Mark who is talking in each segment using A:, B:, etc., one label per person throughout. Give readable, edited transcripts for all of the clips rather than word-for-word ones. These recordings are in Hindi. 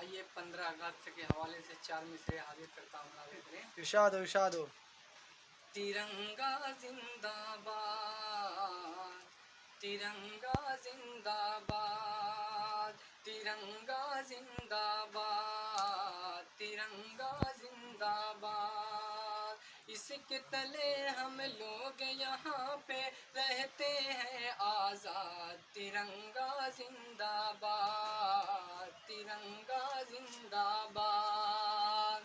A: आइए 15 अगस्त के हवाले से 4 मिसरे हाजिर करता हूँ नाज़िर करें।
B: इरशाद हो इरशाद हो।
A: तिरंगा जिंदाबाद, तिरंगा जिंदाबाद, तिरंगा जिंदाबाद, तिरंगा जिंदाबाद। इसके तले हम लोग यहाँ पे रहते हैं आज़ाद। तिरंगा जिंदाबाद, तिरंगा जिंदाबाद।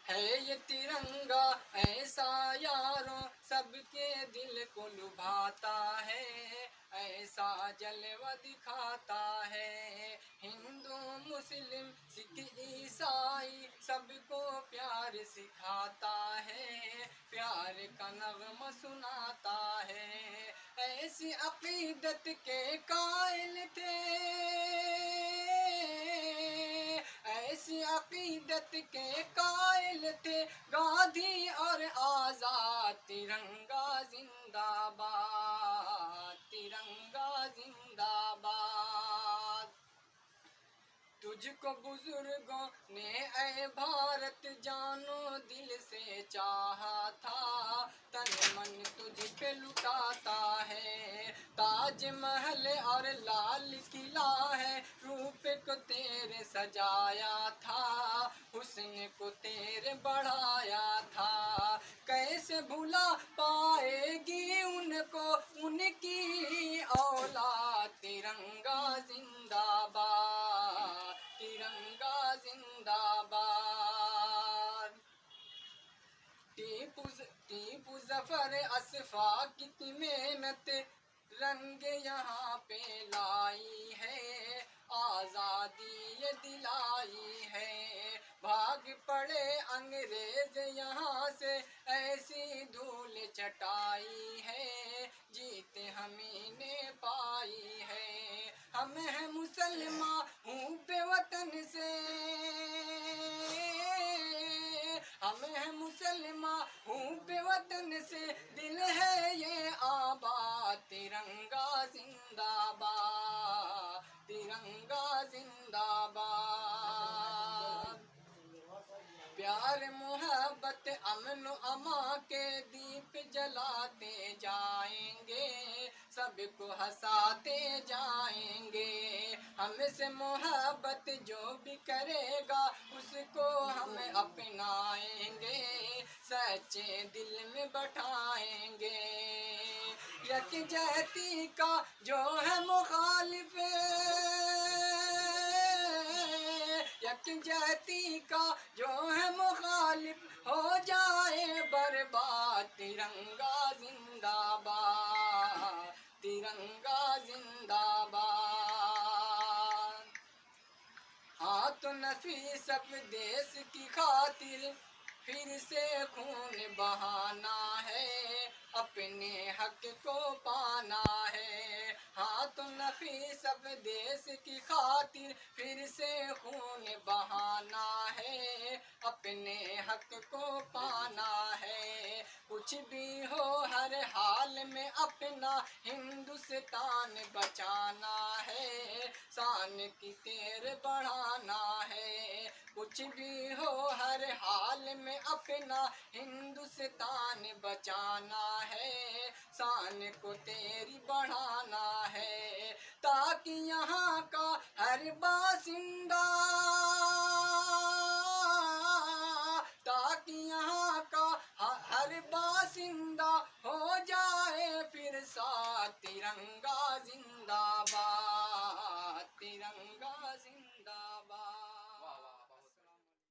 A: है ये तिरंगा ऐसा यारों सबके दिल को लुभाता है, ऐसा जलवा दिखाता है। हिंदू मुस्लिम सिख ईसाई सबको प्यार सिखाता है, प्यार का नगमा सुनाता है। ऐसी अकीदत के कायल थे, ऐसी अकीदत के कायल थे गांधी और आजाद। तिरंगा जिंदाबाद, तिरंगा जिंदाबाद। तुझको बुजुर्गों ने ऐ भारत जानो दिल से चाहा था, तन मन तुझ पे लुटाता है। ताज महल और लाल किला है, रूप को तेरे सजाया था, हुस्न को तेरे बढ़ाया था। कैसे भुला पाएगी उनको उनकी औलाद। तिरंगा जिंदाबाद, तिरंगा जिंदाबाद। टीपू जफर अशफाक की मेहनत रंग यहाँ पे लाई है, आजादी ये दिलाई है। भाग पड़े अंग्रेज यहाँ से, ऐसी धूल चटाई है, जीते हमी ने पाई है। हम हैं मुसलमान हूँ बेवतन से, हम हैं मुसलमान हूँ बेवतन से, दिल है ये आबाद। तिरंगा जिंदाबाद, तिरंगा जिंदाबाद। प्यार मोहब्बत अमन अमा के दीप जलाते जाएंगे, सबको हंसाते जाएंगे। हमसे मोहब्बत जो भी करेगा उसको हम अपनाएंगे, सच्चे दिल में बैठाएंगे। यकजहती का जो है मुखालिफ, यकजहती का जो है मुखालिफ हो जाए बर्बाद। तिरंगा जिंदाबाद, तिरंगा जिंदाबाद। हाँ तो नफीस अब देश की खातिर फिर से खून बहाना है, अपने हक को पाना है। हाँ तो नफीस अब देश की खातिर फिर से खून बहाना है, अपने हक को पाना है। कुछ भी हो हर हाल में अपना हिंदुस्तान बचाना है, शान की तेर बढ़ाना है। कुछ भी हो हर हाल में अपना हिंदुस्तान बचाना है, शान को तेरी बढ़ाना है। ताकि यहाँ का हर बासिंदा, ताकि यहाँ का हर बासिंदा हो जाए फिर सा। तिरंगा जिंदाबाद।